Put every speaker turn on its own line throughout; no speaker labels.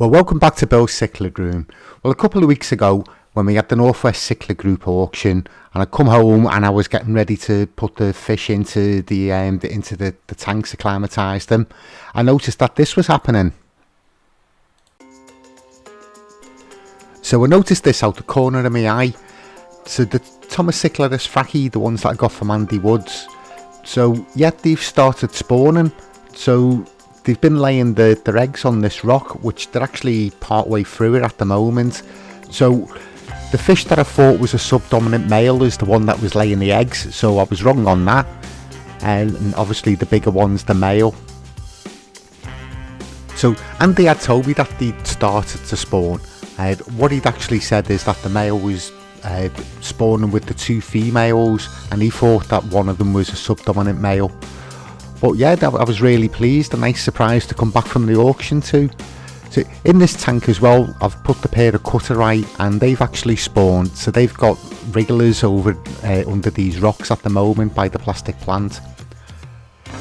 Well, welcome back to Bill's Cichlid Room. Well, a couple of weeks ago, when we had the Northwest Cichlid Group auction, and I come home and I was getting ready to put the fish into the tanks to acclimatise them, I noticed that this was happening. So I noticed this out the corner of my eye. So the Tomocichlia asfraci, the ones that I got from Andy Woods, so yet they've started spawning. So they've been laying their eggs on this rock, which they're actually part way through it at the moment. So the fish that I thought was a subdominant male is the one that was laying the eggs, so I was wrong on that. And obviously the bigger one's the male. So Andy had told me that they'd started to spawn. What he'd actually said is that the male was spawning with the two females, and he thought that one of them was a subdominant male. But yeah, I was really pleased, a nice surprise to come back from the auction too. So in this tank as well, I've put the pair of cutterai, and they've actually spawned. So they've got wrigglers over under these rocks at the moment by the plastic plant.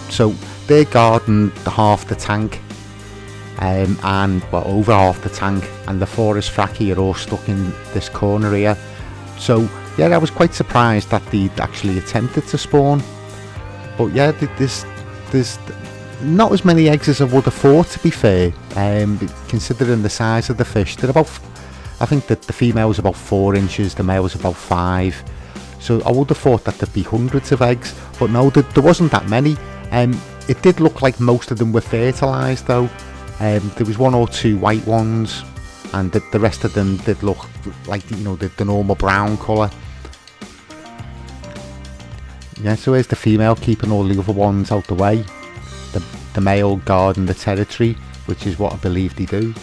So they're guarding half the tank, and well, over half the tank, and the four asfraci are all stuck in this corner here. So yeah, I was quite surprised that they'd actually attempted to spawn. But yeah, there's not as many eggs as I would have thought, to be fair, considering the size of the fish. They're about, I think that the female's about 4 inches, the male's about 5. So I would have thought that there'd be hundreds of eggs, but no, there wasn't that many. It did look like most of them were fertilised though. There was 1 or 2 white ones, and the rest of them did look like, you know, the normal brown colour. Yeah, so here's the female keeping all the other ones out the way. The male guarding the territory, which is what I believe they do.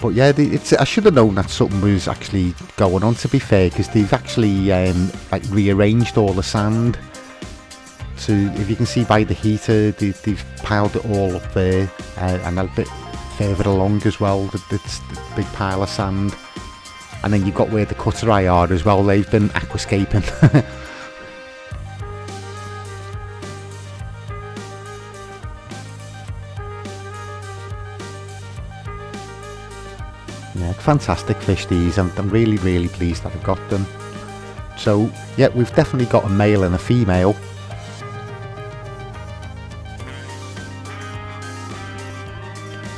But yeah, I should have known that something was actually going on, to be fair, because they've actually like rearranged all the sand. So if you can see by the heater, they've piled it all up there, and a bit further along as well, it's the big pile of sand. And then you've got where the cutterai are as well, they've been aquascaping. Yeah, fantastic fish these. I'm really pleased that I've got them. So yeah, we've definitely got a male and a female.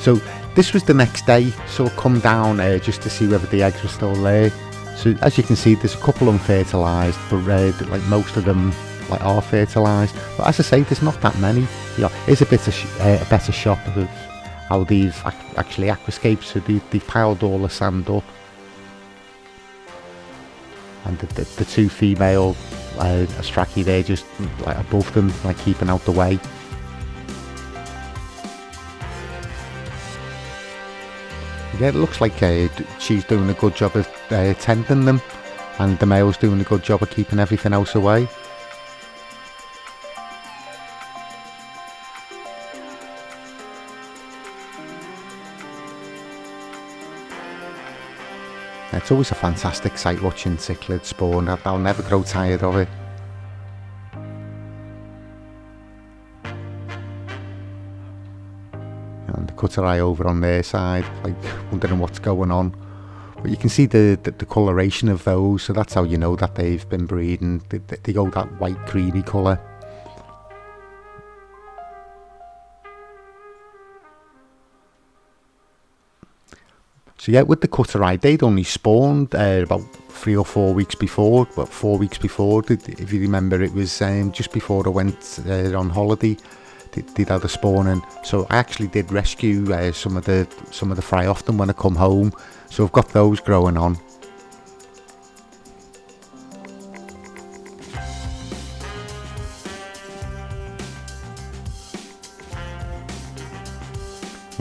So this was the next day, so I come down just to see whether the eggs were still there. So as you can see, there's a couple unfertilised, but like most of them like are fertilised. But as I say, there's not that many. Yeah, it's a better shot of how they've actually aquascaped. So they've piled all the sand up, and the two female asfraci there just like above them, like keeping out the way. Yeah, it looks like she's doing a good job of tending them, and the male's doing a good job of keeping everything else away. It's always a fantastic sight watching cichlid spawn. I'll never grow tired of it. And the cutterai over on their side, like wondering what's going on. But you can see the coloration of those, so that's how you know that they've been breeding. They go that white creamy colour. So yeah, with the cutterai, they'd only spawned about 3 or 4 weeks before. But 4 weeks before, if you remember, it was just before I went on holiday. They'd had a spawning, so I actually did rescue some of the fry off them when I come home. So I've got those growing on.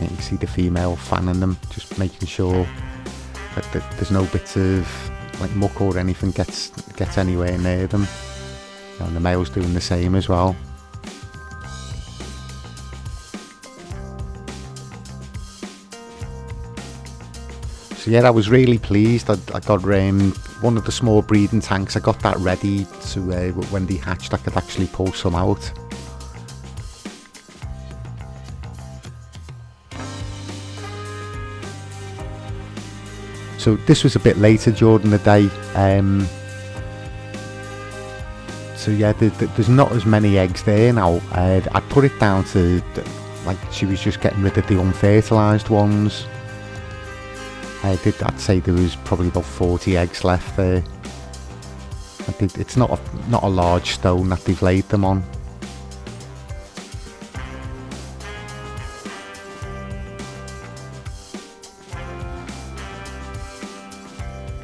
You can see the female fanning them, just making sure that there's no bits of like muck or anything gets anywhere near them. And the male's doing the same as well. So yeah, I was really pleased. I got one of the small breeding tanks. I got that ready to when they hatched, I could actually pull some out. So this was a bit later during the day. So yeah, there's not as many eggs there now. I'd put it down to like she was just getting rid of the unfertilised ones. I'd say there was probably about 40 eggs left there. It's not a large stone that they've laid them on.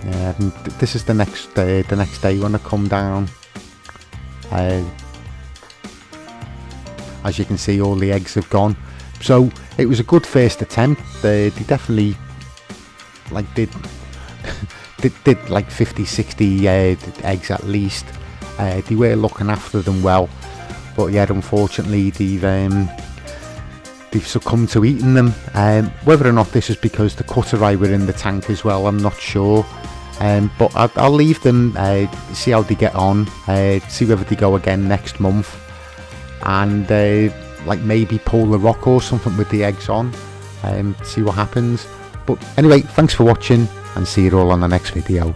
Yeah, and this is the next day when I come down. As you can see, all the eggs have gone. So it was a good first attempt. They definitely did like 50-60 eggs at least. They were looking after them well, but yet unfortunately they've succumbed to eating them. Whether or not this is because the cutteri were in the tank as well, I'm not sure. But I'll leave them, see how they get on, see whether they go again next month, and like maybe pull the rock or something with the eggs on, see what happens. But anyway, thanks for watching, and see you all on the next video.